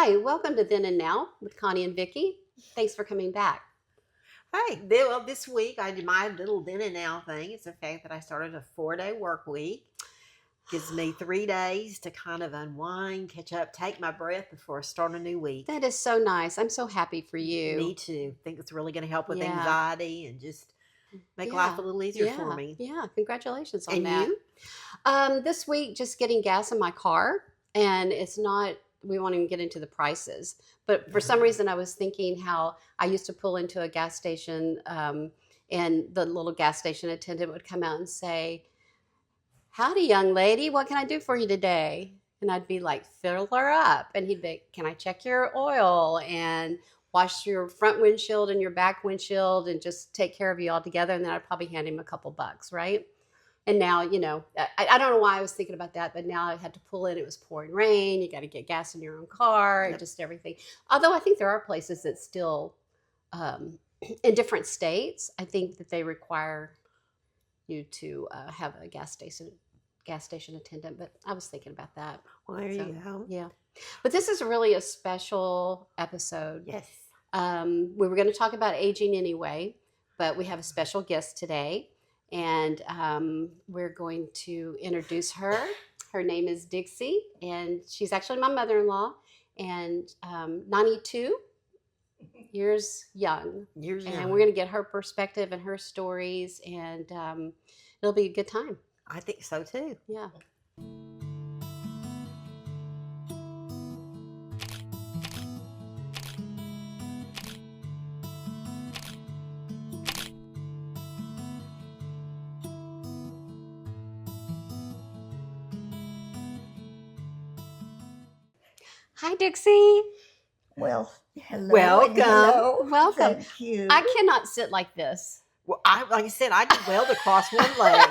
Hi, welcome to Then and Now with Connie and Vicki. Thanks for coming back. Hey, well, this week I did my little then and now thing. It's the fact that I started a 4-day work week. Gives me 3 days to kind of unwind, catch up, take my breath before I start a new week. That is so nice. I'm so happy for you. Me too. Think it's really going to help with Yeah. anxiety and just make life a little easier for me. Yeah, congratulations on And that. you? This week, just getting gas in my car, and it's not, we won't even get into the prices, but for some reason I was thinking how I used to pull into a gas station and the little gas station attendant would come out and say, "Howdy, young lady, what can I do for you today?" And I'd be like, "Fill her up." And he'd be, "Can I check your oil and wash your front windshield and your back windshield and just take care of you all together?" And then I'd probably hand him a couple bucks, right? And now, I don't know why I was thinking about that, but now I had to pull in. It was pouring rain. You got to get gas in your own car and just everything. Although I think there are places that still, in different states, I think that they require you to have a gas station attendant. But I was thinking about that. Well, there you go. Yeah. But this is really a special episode. Yes. We were going to talk about aging anyway, but we have a special guest today. And we're going to introduce her. Her name is Dixie, and she's actually my mother-in-law, and 92 years young. And we're going to get her perspective and her stories, and it'll be a good time. I think so too. Yeah. Hi, Dixie. Well, hello. Welcome. Hello. Welcome. Thank you. I cannot sit like this. Well, like I said, I did well to cross one leg.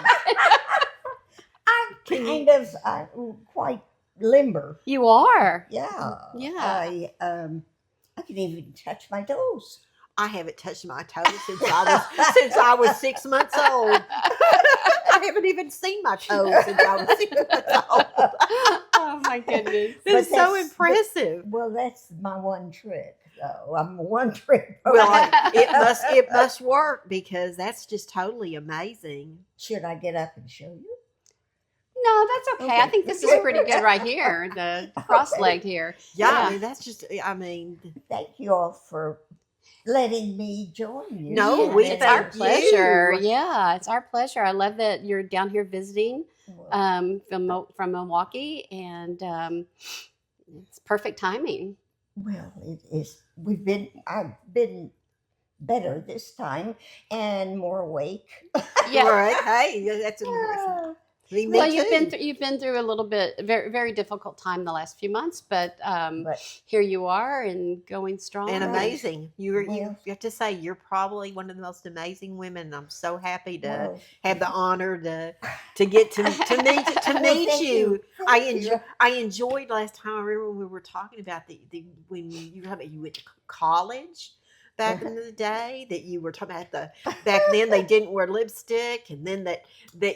I'm quite limber. You are. Yeah. Yeah. I can even touch my toes. I haven't touched my toes since I was 6 months old. I haven't even seen my toes since I was 6 months old. Oh my goodness. This is so impressive. Well, that's my one trick, though. I'm a one trick. Well, it must work because that's just totally amazing. Should I get up and show you? No, that's okay. I think this is pretty good right here. The cross-legged here. Yeah, I mean, that's just, Thank you all for letting me join you. No, it's our thank pleasure. you. Yeah, it's our pleasure. I love that you're down here visiting from Milwaukee, and it's perfect timing. Well, it is. I've been better this time and more awake. Yeah. Right. Hey, that's impressive. Well, you've been through a little bit very very difficult time the last few months, but here you are and going strong and amazing. You have to say you're probably one of the most amazing women. I'm so happy to have the honor to get to meet you. I enjoyed last time. I remember when we were talking about when you went to college. Back in the day, that you were talking about back then they didn't wear lipstick, and then that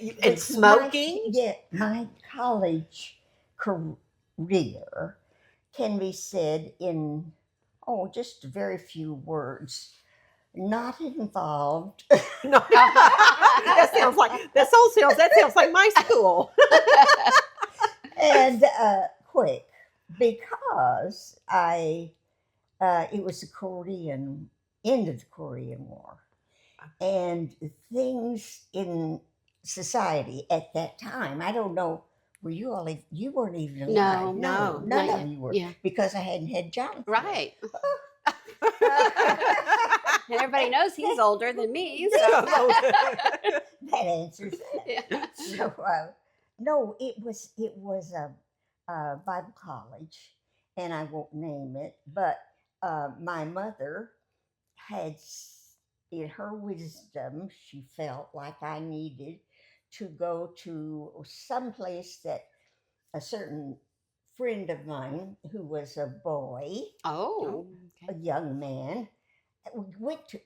you and smoking. My college career can be said in just very few words. Not involved. No, that sounds like my school. And quick, because it was the end of the Korean War, and things in society at that time. I don't know. Were you all? You weren't even alive. No, none of you were. Yeah. Because I hadn't had Jonathan. Right. And everybody knows he's older than me. So. That answers that. Yeah. So, no, it was a Bible college, and I won't name it, but my mother had, in her wisdom, she felt like I needed to go to some place that a certain friend of mine who was a boy, Oh, a young man, went to.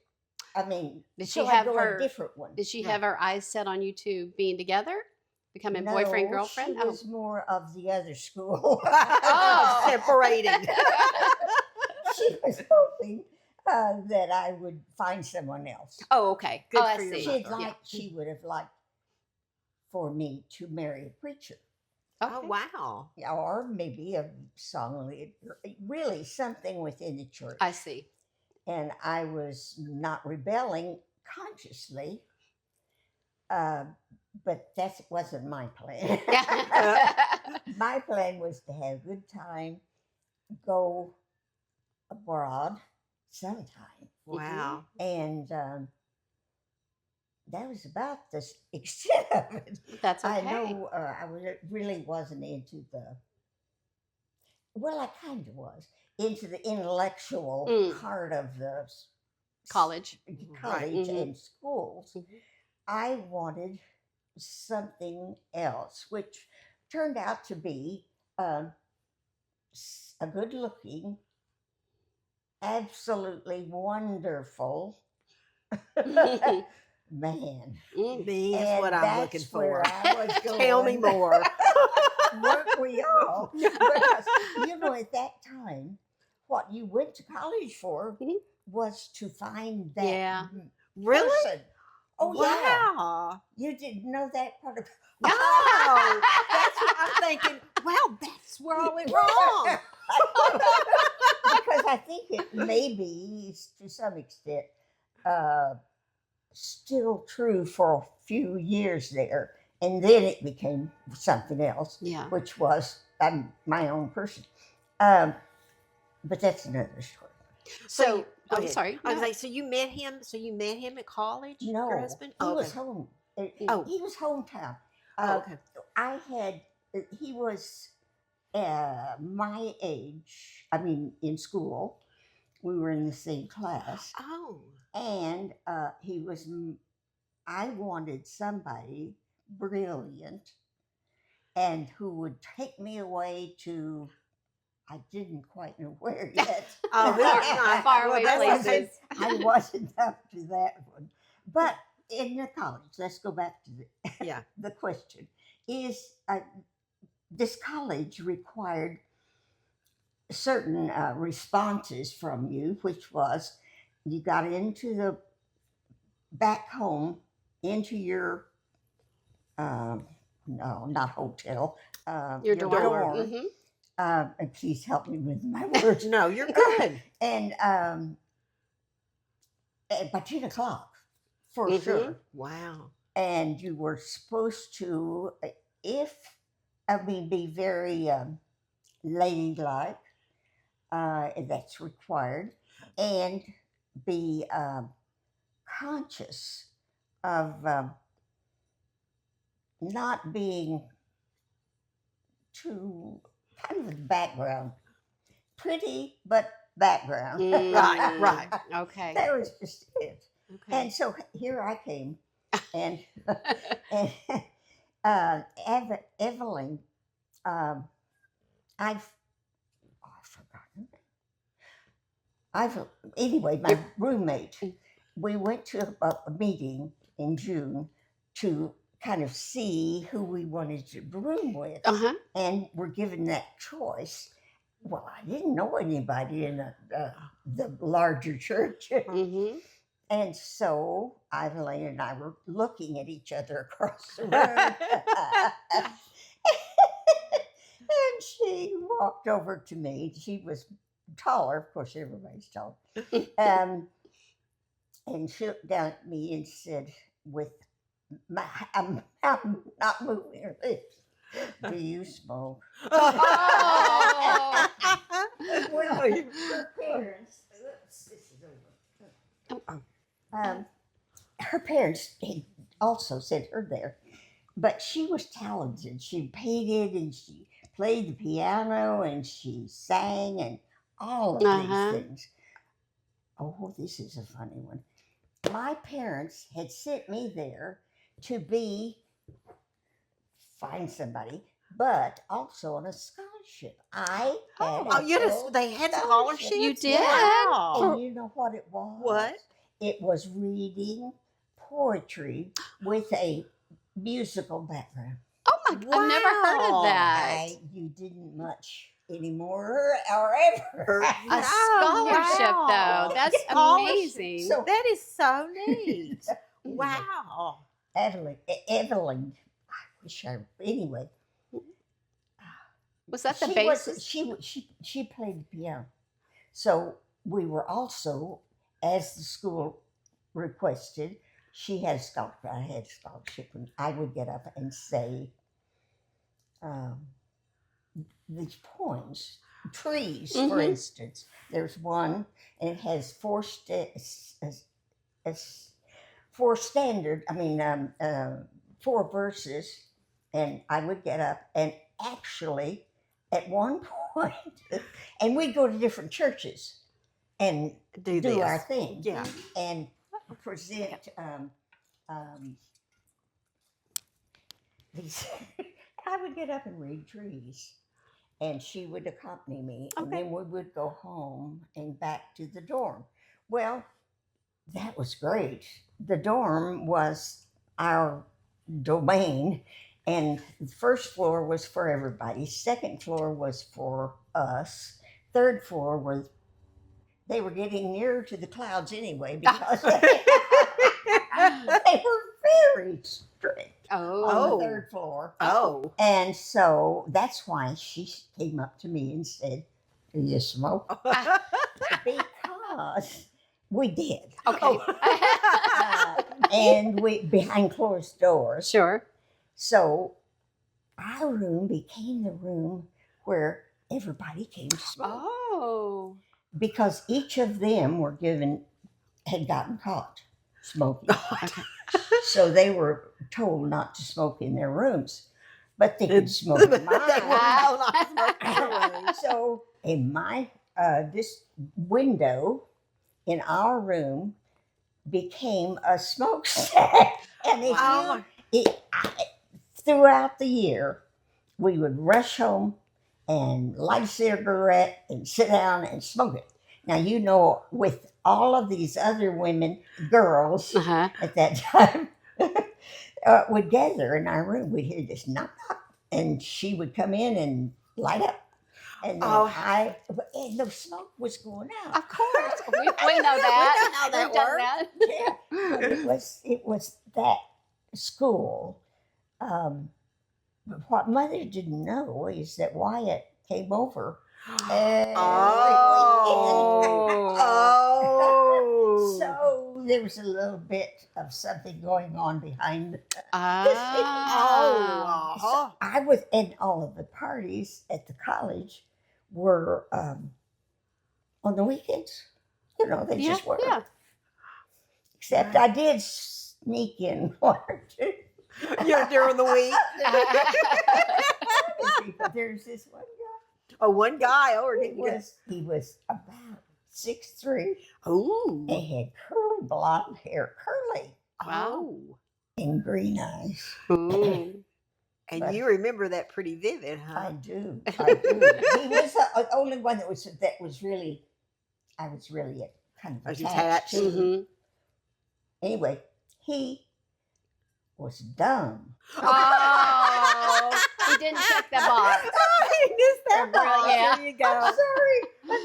I mean, Did so she I have go her- a different one. Did she have her eyes set on you two being together? becoming boyfriend, No, girlfriend? She was more of the other school. Oh. Separating. She was hoping that I would find someone else. Oh, okay. Good oh, I for your see. mother. She would have liked for me to marry a preacher. Oh, Okay. wow. Or maybe a song leader, really something within the church. I see. And I was not rebelling consciously, but that wasn't my plan. My plan was to have a good time, go abroad sometime. Wow. And that was about the extent of it. That's okay. I know really wasn't into I kind of was, into the intellectual part of the college college and schools. Mhm. I wanted something else, which turned out to be a good looking, absolutely wonderful man. Me is And what I'm that's looking for. where I was going. Tell me more. Weren't we all? Because, at that time, what you went to college for was to find that Really? person. Oh, wow. yeah. You didn't know that part of No. That's what I'm thinking. Wow, that's where I went wrong. Because I think it maybe, to some extent, still true for a few years there. And then it became something else, which was my own person. But that's another story. So I'm sorry. I was like, so you met him? So you met him at college? No, your husband? He was home. He was hometown. Okay. I had. He was my age. I mean, in school, we were in the same class. Oh. And he was. I wanted somebody brilliant, and who would take me away to. I didn't quite know where yet. Far away places. I wasn't up to that one. But in the college, let's go back to the question. Is this college required certain responses from you, which was you got into the back home, into your, no, not hotel, your dorm. Mm-hmm. And please help me with my words. No, you're good. And by 10 o'clock, for sure. Wow. And you were supposed to, be very ladylike, that's required, and be conscious of not being too kind of the background. Pretty, but background. Right. Okay. That was just it. Okay. And so here I came, and, Evelyn, I've forgotten. Anyway, my roommate, we went to a meeting in June to kind of see who we wanted to room with, and we're given that choice. Well, I didn't know anybody in the larger church. And so Evelyn and I were looking at each other across the room. And she walked over to me. She was taller. Of course, everybody's tall. And she looked down at me and said, I'm not moving her lips, do you smoke? Oh. Well, her parents, this is over. Her parents had also sent her there, but she was talented. She painted and she played the piano and she sang and all of these things. Oh, this is a funny one. My parents had sent me there to find somebody, but also on a scholarship. I had they had scholarships? You did? Wow. And you know what it was? What? It was reading poetry with a musical background. I've never heard of that. You didn't much anymore or ever. A scholarship, though. That's amazing. So That is so neat. Wow. Evelyn. I wish I anyway. Was that the She basis? she played the piano, so we were also, as the school requested, she had a scholarship. I had a scholarship, and I would get up and say these poems, trees, for instance. There's one, and it has four verses, and I would get up and actually, at one point, and we'd go to different churches and do our thing, and present these. I would get up and read trees, and she would accompany me, and then we would go home and back to the dorm. Well, that was great. The dorm was our domain, and the first floor was for everybody. Second floor was for us. Third floor was, they were getting nearer to the clouds anyway, because they were very strict on the third floor. And so that's why she came up to me and said, "Do you smoke?" Because we did. Okay. And we, behind closed doors. Sure. So our room became the room where everybody came to smoke. Oh. Because each of them had gotten caught smoking. So they were told not to smoke in their rooms, but they could smoke in mine. So in my, this window in our room became a smokestack. And throughout the year, we would rush home and light a cigarette and sit down and smoke it. Now, you know, with all of these other women, girls at that time, would gather in our room. We'd hear this knock, knock, and she would come in and light up. And then and the smoke was going out. Of course. We know that. We know how that works. Yeah. But it was that school. But what Mother didn't know is that Wyatt came over. So there was a little bit of something going on behind the So I was, and all of the parties at the college were on the weekends. You know, they just were. Yeah. Except I did sneak in one or two. During the week. There's this one guy. Oh, one guy. He was about 6'3". Ooh. And had curly blonde hair, curly. Wow. And green eyes. Ooh. And you remember that pretty vivid, huh? I do. He was the only one that was really, I was really kind of attached to. Mm-hmm. Anyway, he was dumb. Oh, he didn't check the box. He missed that box. Yeah. There you go. I'm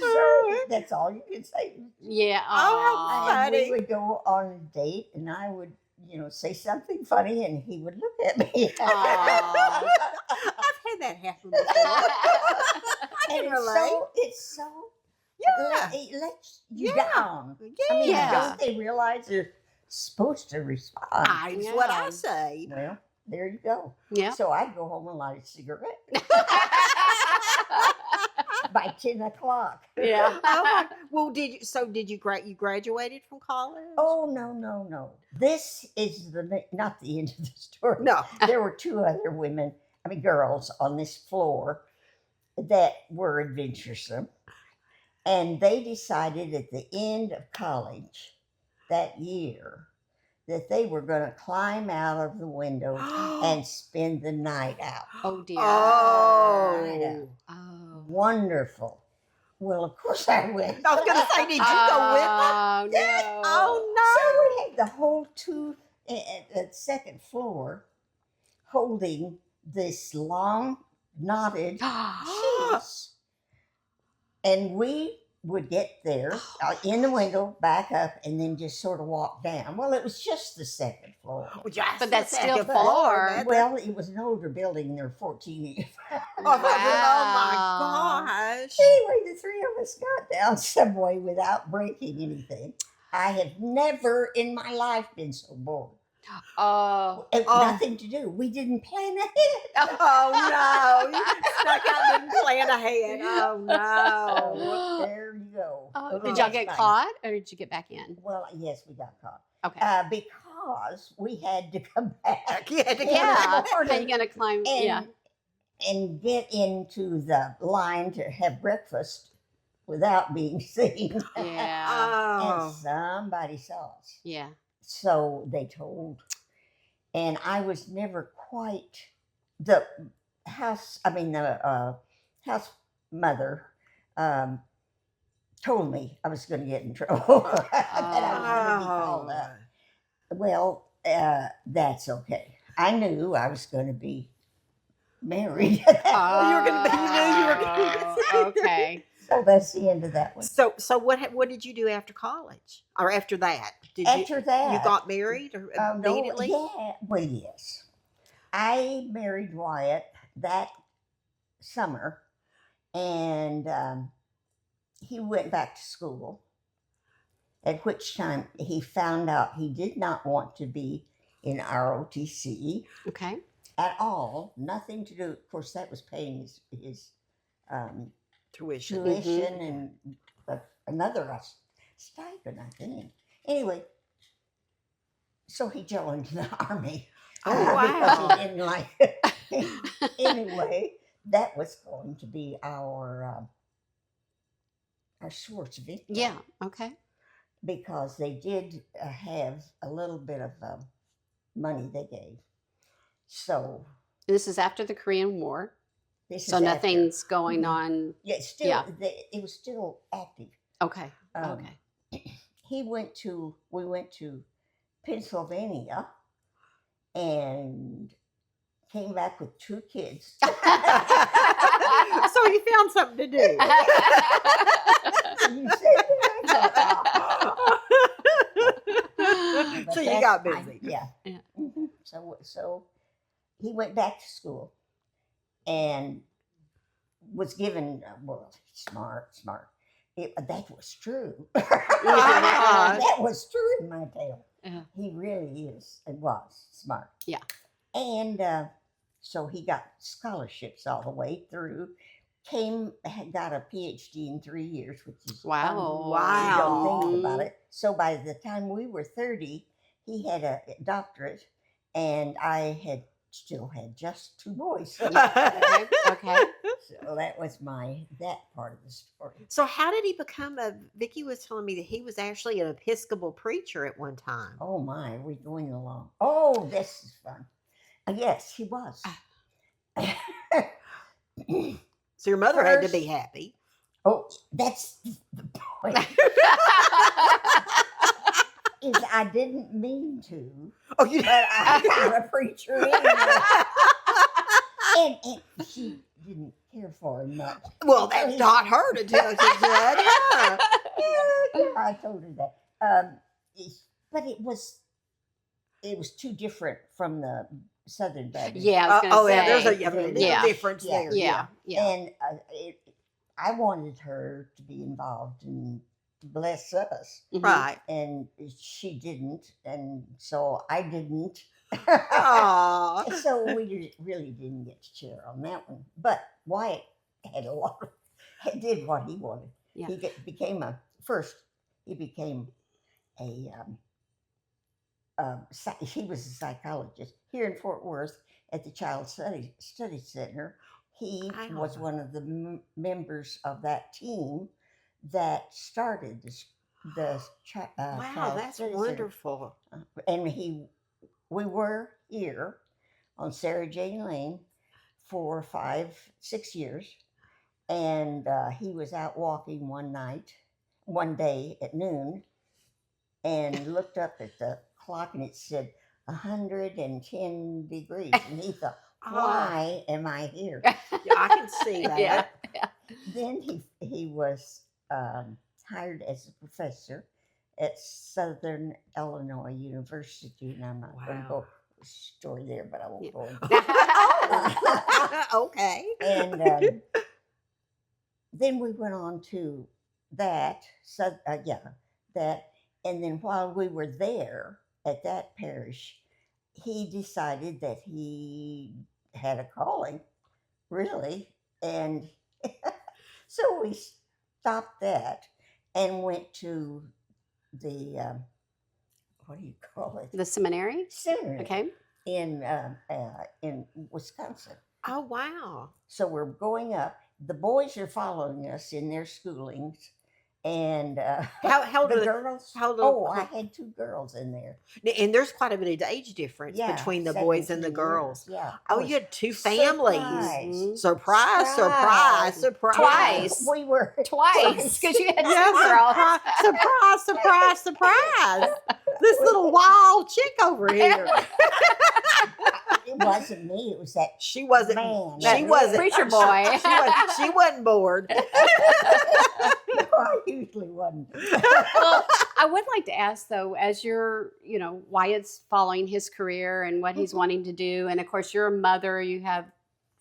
sorry. That's all you can say. Yeah. Oh, how And funny. we would go on a date, and I would, say something funny, and he would look at me. I've had that happen before. And it's so it lets you down. Yeah. I mean, don't they realize they're supposed to respond? That's what I say. Well, there you go. Yeah. So I'd go home and light a cigarette by 10 o'clock. Yeah. Well, did you graduated from college? Oh, no. This is not the end of the story. No. There were two other girls on this floor that were adventuresome. And they decided at the end of college that year that they were going to climb out of the window and spend the night out. Oh, dear. Oh. Wonderful. Well, of course I went. I was going to say, did you go with them? Oh, no. Oh, no. So we had the whole second floor holding this long knotted cheese. And we would get there in the window, back up, and then just sort of walk down. Well, it was just the second floor. Well, just But the that's still second far. Well, it was an older building. There were 14 years. Oh my gosh. Anyway, the three of us got down Subway without breaking anything. I have never in my life been so bored. Oh. Nothing to do. We didn't plan ahead. Oh no. You stuck out and didn't plan ahead. Oh no. So there you go. Did y'all get caught or did you get back in? Well, yes, we got caught. Okay. Because we had to come back. You had to Yeah. come How you gonna climb? And get into the line to have breakfast without being seen. Yeah. And somebody saw us. Yeah. So they told. And I was never quite the house mother told me I was going to get in trouble. That I was going to be called up. Well, that's okay. I knew I was going to be married. You were going to be. You knew you were going to be. Okay. So that's the end of that one. So what did you do after college or after that? After that, you got married or immediately? Yeah, well, yes. I married Wyatt that summer, and he went back to school. At which time he found out he did not want to be in ROTC. Okay. At all, nothing to do. Of course, that was paying his Tuition. and another stipend, I think. Anyway, so he joined the army. Oh, wow. Because he didn't like it. Anyway, that was going to be our Schwartz victim. Yeah. Okay. Because they did have a little bit of money they gave. So This is after the Korean War. So nothing's going on. Yeah, still. Yeah. It was still active. Okay. Okay. We went to Pennsylvania and came back with 2 kids. So you found something to do. You said that. So you got busy. Yeah. Yeah. Mm-hmm. So he went back to school and was given, smart. That was true. That was true in my tale. Uh-huh. He really is and was smart. Yeah. And so he got scholarships all the way through. Got a PhD in 3 years, which is Wow. you don't think about it. So by the time we were 30, he had a doctorate, and I still had just 2 boys. So, Okay. so that was that part of the story. So how did he become Vicki was telling me that he was actually an Episcopal preacher at one time. Oh my, are we going along? Oh, this is fun. Yes, he was. So your mother had to be happy. Oh, that's the point. Is I didn't mean to. Oh, you But I got a preacher anyway. And she didn't care for him much. Well, that's not her to tell you that. Yeah, I told her that. But it was too different from the Southern Baptist. Yeah. I was gonna say. Yeah, there's a Yeah. difference there. Yeah. Yeah. And I wanted her to be involved and bless us. Mhm. Right. And she didn't. And so I didn't. Aw. So we really didn't get to cheer on that one. But Wyatt had did what he wanted. Yeah. He became a he was a psychologist here in Fort Worth at the Child Study Center. He was one of the members of that team that started the Wow, Child that's Study wonderful. Center. And we were here on Sarah Jane Lane for 5-6 years, and he was out walking one day at noon, and looked up at the clock, and it said 110 degrees, and he thought, Why am I here? Yeah, I can see that. Yeah. Then he was hired as a professor at Southern Illinois University, and I'm not going to Wow. go story there, but I won't Yeah. go into Oh, okay. And then we went on to that. So that. And then while we were there at that parish, he decided that he had a calling, really, and so we stopped that and went to the what do you call it? The seminary. Seminary Okay. in Wisconsin. Oh, wow. So we're going up. The boys are following us in their schoolings, and How old the are girls. how old- Oh, I had 2 girls in there. and there's quite a bit of age difference Yeah, between the boys and the 17 girls. years, yeah. Oh, I you was had 2 families. surprised. Surprise, surprise, surprise. Twice. We were Twice, because you had Yeah, two girls. surprise, surprise, surprise. This little wild chick over here. It wasn't me. It was that She wasn't. man. She wasn't. Preacher boy. She wasn't bored. No, I usually wasn't. Well, I would like to ask though, as you're, Wyatt's following his career and what he's wanting to do, and of course you're a mother, you have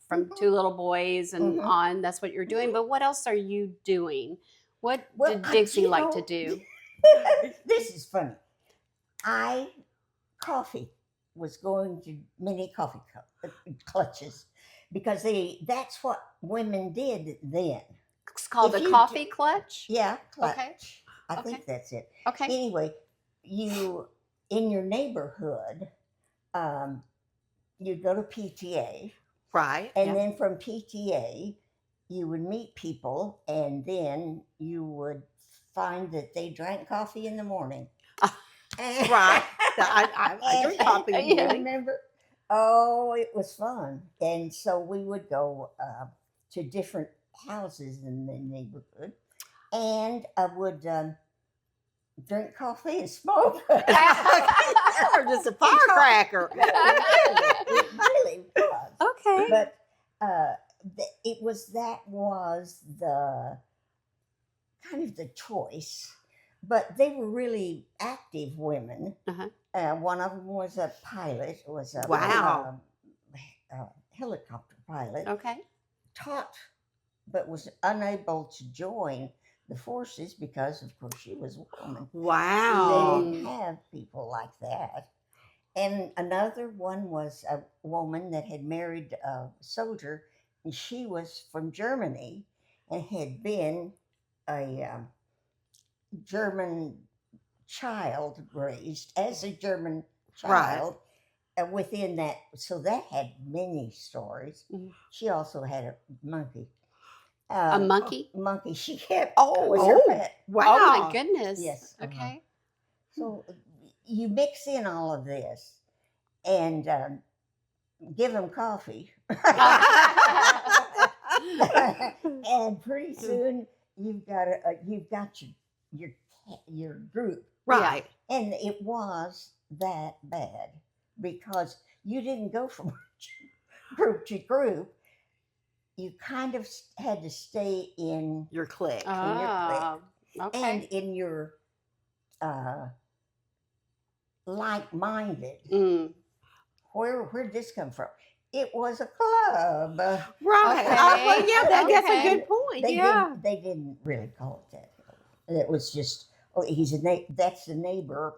from 2 little boys and on, that's what you're doing. But what else are you doing? What Well, did Dixie you like to know, do? This is funny. Coffee was going to mini coffee clutches because that's what women did then. It's called If the you coffee clutch. Yeah, clutch. Okay. I Okay. think that's it. Okay. Anyway, you in your neighborhood, you'd go to PTA, Right. and then from PTA, you would meet people, and then you would find that they drank coffee in the morning. Right. I drink coffee in the Yeah. morning. Remember? Oh, it was fun. And so we would go to different houses in the neighborhood, and I would drink coffee and smoke. Or just a firecracker. It really was. Okay. But that was the kind of the choice. But they were really active women. Uh-huh. One of them was a pilot. Was a Wow. helicopter pilot. Okay. Taught, but was unable to join the forces because, of course, she was a woman. Wow. They didn't have people like that. And another one was a woman that had married a soldier, and she was from Germany and had been a German child raised as a German child. Within that, so that had many stories. Mhm. She also had a monkey. A monkey? Monkey. She kept. Oh, was her oh. pet. Wow. Oh my goodness. Yes. Okay. So you mix in all of this and give them coffee, and pretty soon you've got your group, Right. and it was that bad because you didn't go from group to group. You kind of had to stay in Your clique. Oh, okay. and in your like-minded. Mm. Where'd this come from? It was a club. Right. Okay. Well, yeah, that's a Okay. good point. They Yeah. didn't really call it that. It was just, oh, that's the neighbor.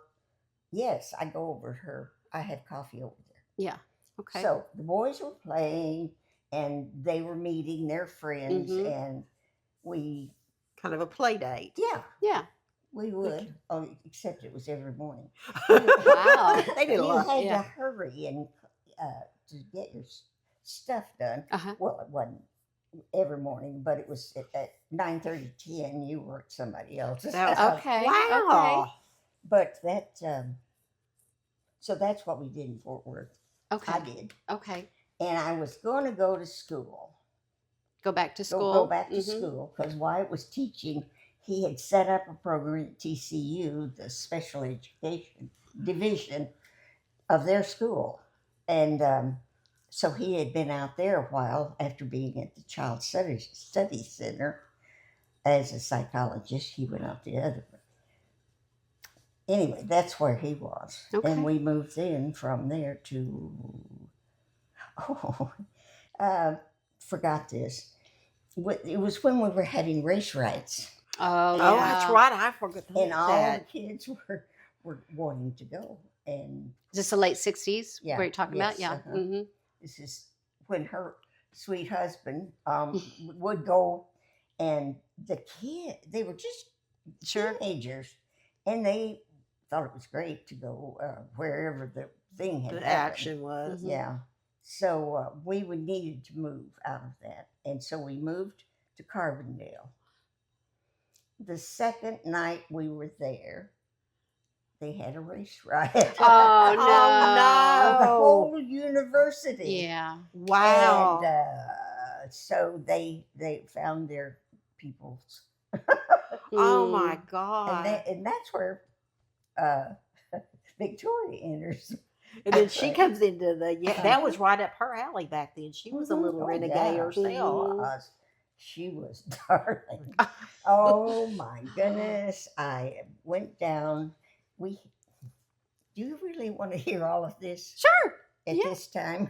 Yes, I go over to her. I have coffee over there. Yeah. Okay. So the boys were playing, and they were meeting their friends, Mhm. and we, Kind of a play date. yeah, Yeah. we would. Oh, except it was every morning. Wow. They did a You lot. had Yeah. to hurry and to get your stuff done. Uh-huh. Well, it wasn't every morning, but it was at 9:30, 10. You were at somebody else's. That was- house. Okay. Wow. But that, so that's what we did in Fort Worth. Okay. I did, Okay. and I was going to go to school. Go back to school. Go back to Mhm. school because Wyatt was teaching. He had set up a program at TCU, the special education division of their school, and So he had been out there a while after being at the Child Study Center as a psychologist. He went out the other one. Anyway, that's where he was. Okay. And we moved in from there to, oh, uh, forgot this. It was when we were having race rights. Oh, Oh, yeah. that's right. I forgot And all that. the kids were wanting to go. And Is this the late 60s? Yeah, What you're talking yes, about? Yeah. uh-huh. Mm-hmm. this is when her sweet husband would go, and they were just Sure. teenagers, and they thought it was great to go wherever the thing had The happened. action was. Mhm. Yeah. So we would needed to move out of that, and so we moved to Carbondale. The second night we were there, they had a race riot. Oh, no. Oh, Of the whole university. Yeah. Wow. And so they found their peoples, Oh my Mm. God. and that's where uh, Victoria enters. And then she comes into the Uh-huh. that was right up her alley back then. She was a Mhm. little Oh, renegade yeah. herself. She was darling. Oh my goodness! I went down. Do you really want to hear all of this Sure. at Yeah. this time?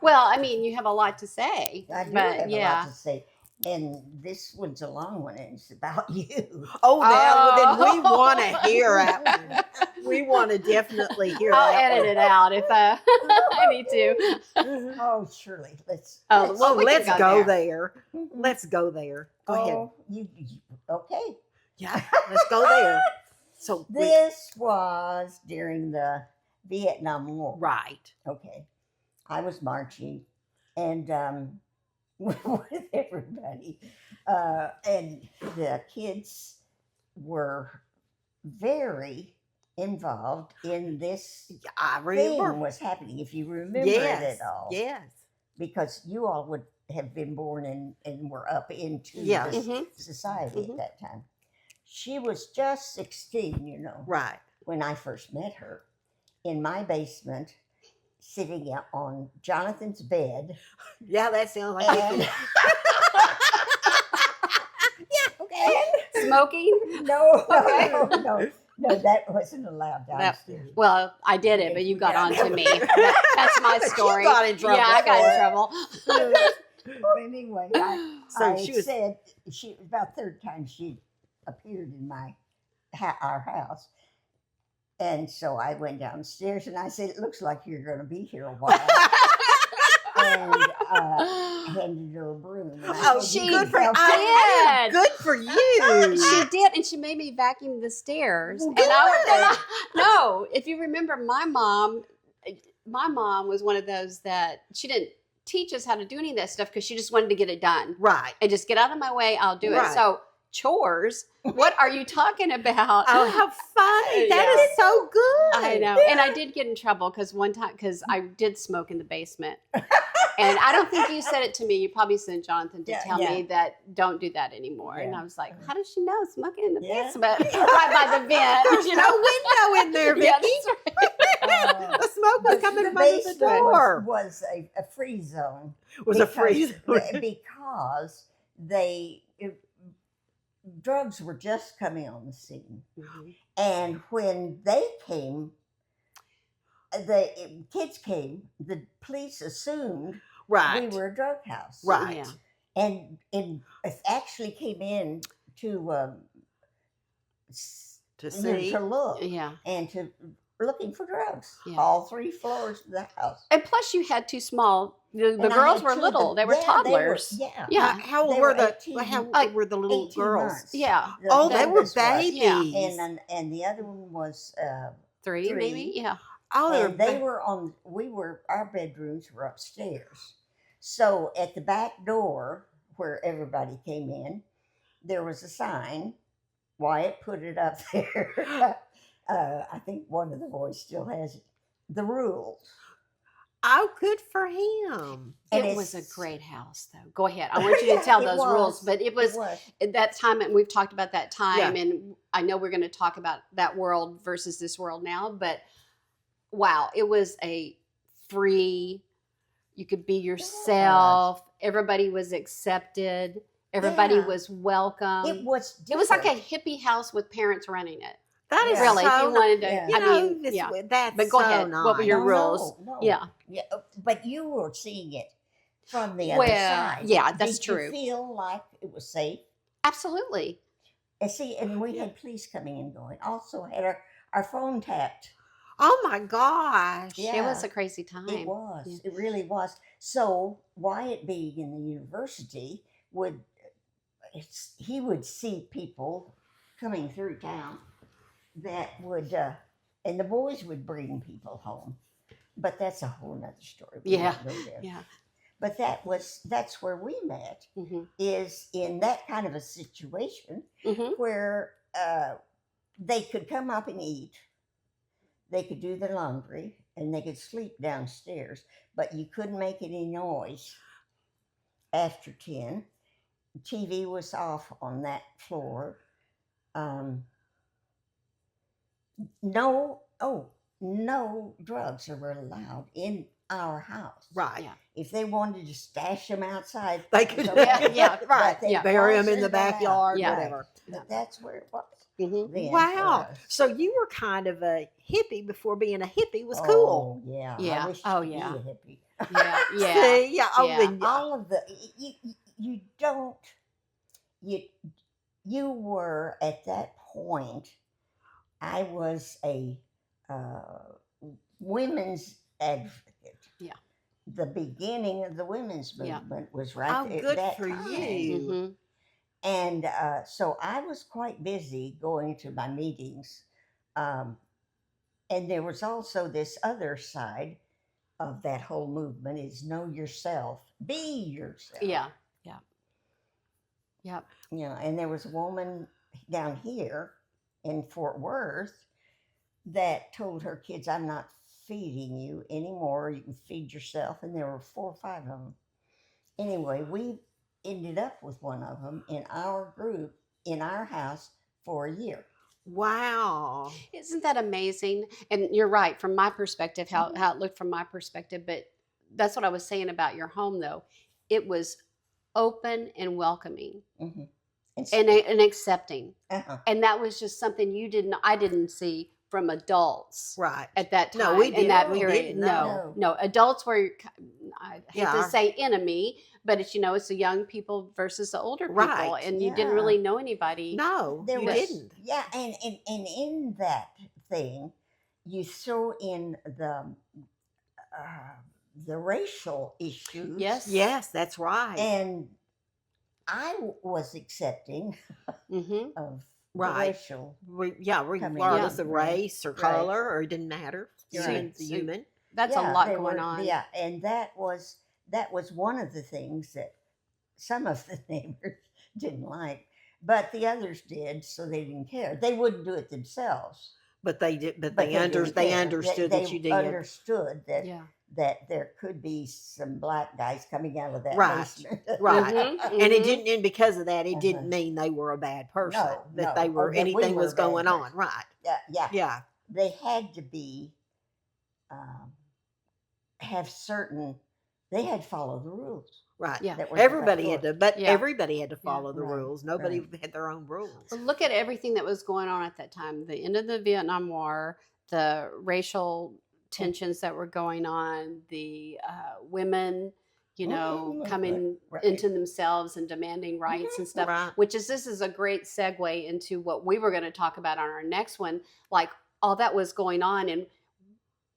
Well, I mean, you have a lot to say. I do but have a yeah. lot to say. And this one's a long one, and it's about you. Oh, now then we Oh. want to hear it. We want to definitely hear I'll that edit one. it out if I need to. Oh, surely. Let's. Oh, Well, we can let's go go there. there. Let's go there. Go ahead. Oh, okay. Yeah, let's go there. So This was during the Vietnam War. right. Okay. I was marching and with everybody. And the kids were very involved in this I thing remember. was happening, if you remember Yes. it at all. Yes. Because you all would have been born and were up into Yeah. this Mhm. society Mhm. at that time. She was just 16, Right. when I first met her in my basement, sitting out on Jonathan's bed. Yeah, that sounds like And, it. yeah, okay. Smoking? No, Okay. no, that wasn't allowed downstairs. Well, I did it, but you got Yeah. on to me. That's my She story. got in trouble Yeah, I got for in it. trouble. Well, anyway, So I she was said she about third time she appeared in our house, and so I went downstairs and I said, "It looks like you're going to be here a while." And handed her a broom. And I Oh, said, she "You good can for help I you. did. Good for you. She did, and she made me vacuum the stairs. Well, And I, good. no, if you remember, my mom was one of those that she didn't teach us how to do any of that stuff because she just wanted to get it done Right. and just get out of my way. I'll do Right. it. So chores. What are you talking about? Oh, how funny. That Yeah. is so good. I know. And I did get in trouble because one time, because I did smoke in the basement. And I don't think you said it to me. You probably sent Jonathan to Yeah, tell yeah. me that don't do that anymore. And Yeah. I was like, how does she know smoking in the Yeah. basement right by the vent? There's no window in there, Vicki. Yeah, that's right. The smoke was coming the from under the basement door. was a free zone. It was a freeze. Because drugs were just coming on the scene. Mhm. And when they came, the kids came, the police assumed Right. we were a drug house. Right. Yeah. And it actually came in to To see. to look Yeah. and to looking for drugs. Yeah. All 3 floors of the house. And plus, you had two small. The And I girls had were 2 of little. them. They were Yeah, toddlers. yeah. Yeah. How old They were were the 18 how like were the little 18 girls? months. Yeah. The Oh, they were youngest was. babies. Yeah. And the other one was 3 3. maybe. Yeah. Oh, they were and they ba- were our bedrooms were upstairs. So at the back door where everybody came in, there was a sign. Wyatt put it up there. I think one of the boys still has it. The rules. Oh, good for him. And It was a it's- great house, though. Go ahead. I want you to tell It those was. rules. But it was at that time, and we've talked about that time, Yeah. and I know we're going to talk about that world versus this world now. But wow, it was a free. You could be yourself. Everybody was accepted. Everybody Yeah. was welcome. It was. It was like a different. hippie house with parents running it. That is Yeah. Really, if so you wanted to. Yeah. You I know, mean, this, yeah. that's But go so ahead. nice. What were your No, rules? No. Yeah. Yeah, but you were seeing it from the other Well, side. yeah, that's Did true. you feel like it was safe? Absolutely. And see, and we had police coming and going. Also had our phone tapped. Oh my gosh. Yeah. It was a crazy time. It was. Yeah. It really was. So Wyatt being in the university he would see people coming through town that would, and the boys would bring people home. But that's a whole nother story. We Yeah. won't go there. Yeah. But that's where we met, Mm-hmm. is in that kind of a situation Mm-hmm. where they could come up and eat, they could do the laundry, and they could sleep downstairs, but you couldn't make any noise after 10. TV was off on that floor. No drugs were allowed in our house. Right. Yeah. If they wanted to stash them outside, They could, it's okay. Yeah, But right. they Yeah. Bury them in wasn't the backyard, Yeah. whatever. But that's where it was. Mm-hmm. Then for Wow. us. So you were kind of a hippie before being a hippie was cool. Oh, yeah. Yeah. I wish Oh, to be yeah. a hippie. Yeah. Yeah. See? Yeah. Oh, Yeah. then, All of the you don't you were at that point. I was a women's advocate. Yeah. The beginning of the women's Yeah. movement was right Oh, at good that for time. you. Mm-hmm. And so I was quite busy going to my meetings. And there was also this other side of that whole movement is know yourself, be yourself. Yeah. Yeah. Yep. You know, and there was a woman down here in Fort Worth that told her kids, I'm not feeding you anymore. You can feed yourself. And there were 4 or 5 of them. Anyway, we ended up with one of them in our group, in our house for a year. Wow. Isn't that amazing? And you're right, from my perspective, how it looked from my perspective. But that's what I was saying about your home, though. It was open and welcoming Mm-hmm. and accepting. Uh-huh. And that was just something I didn't see from adults Right. at that time. No, we in that didn't. We period. didn't, No, no. no. Adults were, I hate Yeah, to our- say enemy, but it's, it's the young people versus the older people. Right, And you didn't yeah. really know anybody. No, There you was, didn't. Yeah, and in that thing, you throw in the racial issues. Yes. Yes, that's right. And I was accepting Mm-hmm. of Right. the racial. Regardless in. of race or Right. color, or it didn't matter. Right. Human's a human. That's Yeah, a lot they going were- on. Yeah, and that was one of the things that some of the neighbors didn't like, but the others did, so they didn't care. They wouldn't do it themselves. But they did. But But they didn't they care. understood They that you did. understood that Yeah. that there could be some black guys coming out of that Right. basement. Right. Mhm, And it mhm. didn't. And because of that, it Uh-huh. didn't mean they were a bad person. No, that no, they were or that we anything were was a bad going on. person. Right. Yeah. Yeah. They had to be have certain. They had to follow the rules. Right. Yeah. that were Everybody had to, but Yeah. everybody had to follow the right, rules. Nobody right. had their own rules. Well, look at everything that was going on at that time. The end of the Vietnam War, the racial tensions that were going on, the women, Mhm, coming right. into themselves and demanding rights and stuff. Right. This is a great segue into what we were going to talk about on our next one. Like all that was going on, and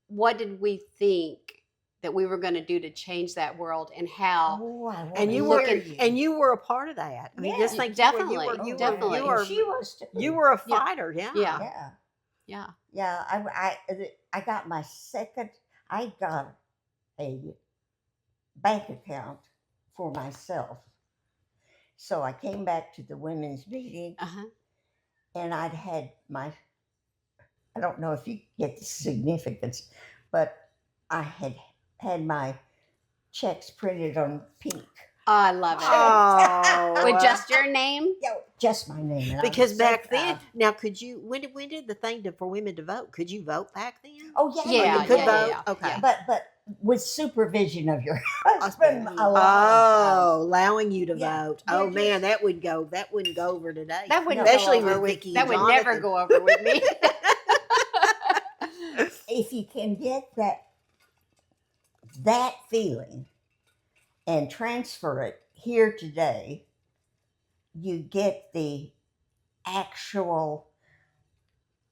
what did we think that we were going to do to change that world, and how? Oh, I And wanna you hear were, you. and you were a part of that. I mean, Yeah. just think Definitely, you were, definitely. you And were, she was too. you were a Yeah. fighter. Yeah. Yeah. Yeah. Yeah. Yeah, I got my second. I got a bank account for myself. So I came back to the women's meeting, Uh-huh. and I'd had my. I don't know if you get the significance, but I had my checks printed on pink. Oh, I love it. Oh. With just your name? Just my name. and I Because was so back then, proud. now could you? When did the thing for women to vote? Could you vote back then? Oh yeah, Yeah, you could yeah, vote. yeah, Okay. yeah. But with supervision of your husband. Oh, A lot of allowing you to Yeah, vote. you're Oh man, just- that wouldn't go over today. That wouldn't especially go over with with Vicki. that and would never Jonathan. go over with me. times. If you can get that feeling and transfer it here today, you get the actual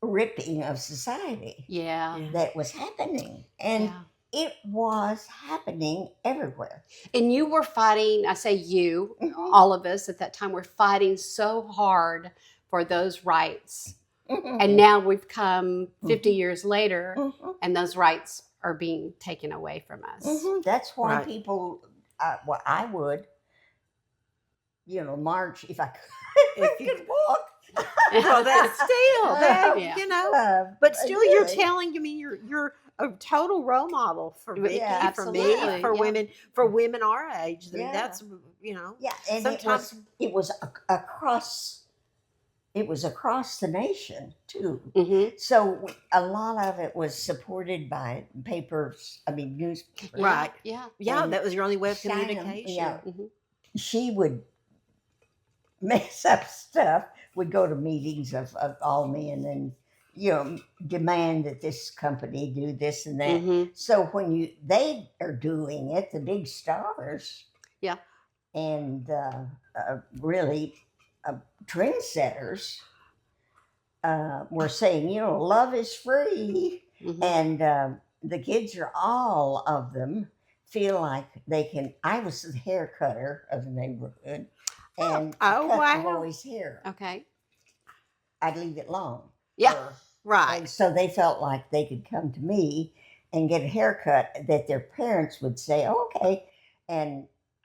ripping of society Yeah. Yeah. that was happening. And Yeah. it was happening everywhere. And you were fighting, I say you, Mhm. all of us at that time were fighting so hard for those rights. And now we've come 50 years later Mhm. and those rights are being taken away from us. Mhm. That's why Right. people, well, I would, march if I could, If you- could walk. Well, that's still that, Yeah. But still, you're really. telling. I mean, you're a total role model for Vicki, Yeah, for me, absolutely, for yeah. women our age. I mean, Yeah. that's Yeah, and sometimes. it was across. It was across the nation too. Mm-hmm. So a lot of it was supported by papers. I mean, newspapers. Right. Yeah. Yeah, and that was your only way of China, communication. yeah. Mm-hmm. She would mess up stuff. Would go to meetings of all men and demand that this company do this and that. Mm-hmm. So when they are doing it, the big stars, Yeah. and really trendsetters were saying, love is free, Mm-hmm. and the kids are all of them feel like they can. I was the hair cutter of the neighborhood, and Oh, cut wow. the boys' hair. Okay. I'd leave it long. Yeah. Right. And so they felt like they could come to me and get a haircut that their parents would say, okay,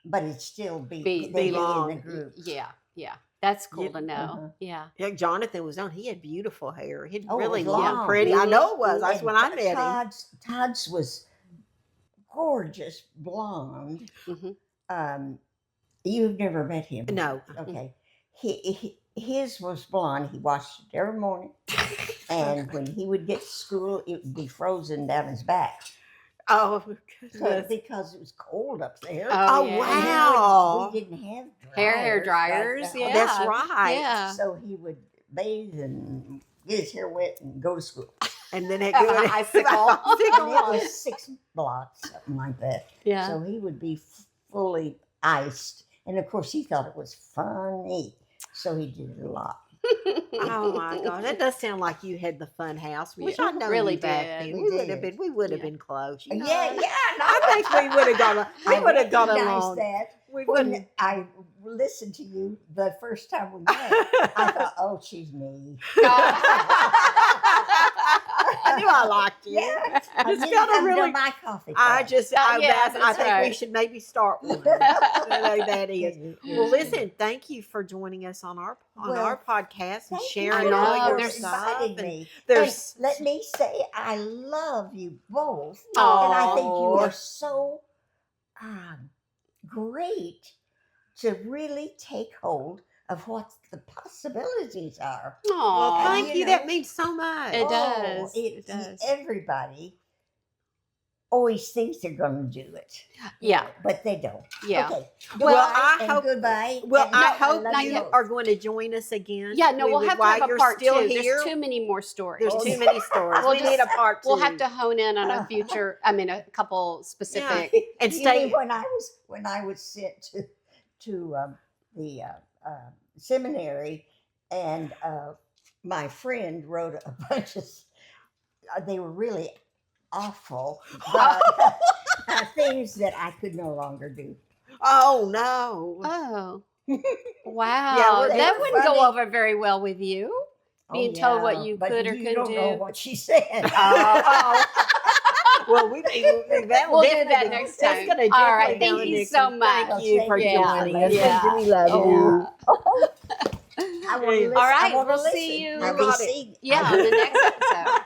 but it'd still be Be they'd long. in the group. Yeah. Yeah. That's cool Yeah. to know. Uh-huh. Yeah. Yeah, Jonathan was on. He had beautiful hair. He'd Oh, it really was long, long. pretty. I know it was. That's And when I met him. Todd's was gorgeous blonde. Mm-hmm. You've never met him? No. Okay. His was blonde. He washed it every morning, and when he would get to school, it would be frozen down his back. Oh, So, goodness. because it was cold up there. Oh, yeah. wow. We didn't have Hair dryers. dryers. Like Yeah. That's right. Yeah. So he would bathe and get his hair wet and go to school. And then it Have go an to icicle. And Icicle. it was 6 blocks, something like that. Yeah. So he would be fully iced. And of course, he thought it was funny. So he did it a lot. Oh my God, that does sound like you had the fun house, which Yeah, I know really you back did. then. We We would have did. been. We would have Yeah. been close. Yeah, know? no, I think we would have got. We would have got recognized along. that. We When wouldn't. I listened to you the first time we met, I thought, oh, she's me. I knew I liked you. Yeah. I It's didn't got a come to really. my coffee I cup. just. I yeah, think that's we right. should maybe start one. That is. Yeah. Well, listen. Thank you for joining us on our Well, podcast and Thank sharing you I all know, your there's stuff. inviting And me. there's. And let me say, I love you both. And I think you Aw. are so great to really take hold of what the possibilities are. Well, Aw. thank you you. know. That means so much. It does. It It does. Everybody always thinks they're going to do it. Yeah. But they don't. Yeah. Okay. Well, Goodbye I and hope- goodbye. Well, and I love hope not you yet. both. are going to join us again. Yeah, no, we'll would- have to while have a you're part still two. here. There's too many more stories. There's Oh, too yeah. many stories. We'll we need a part 2. We'll have to hone in on a future. I mean, a couple specific. and You stay. mean when I was sent to the seminary, and my friend wrote a bunch of. They were really awful, but things that I could no longer do. Oh no. Oh. Wow. well, they that were wouldn't funny. go over very well with you. Being told what you but could or you couldn't don't know do. what she said. Well, that'll We'll do definitely that be- next that's time. gonna All right. definitely be Thank the you next so one. much. Thank you for Yeah. joining us. Yeah. We love you. I want to listen. All right, I want we'll to see listen. you- I'll be Got it. seeing- Yeah, on the next episode.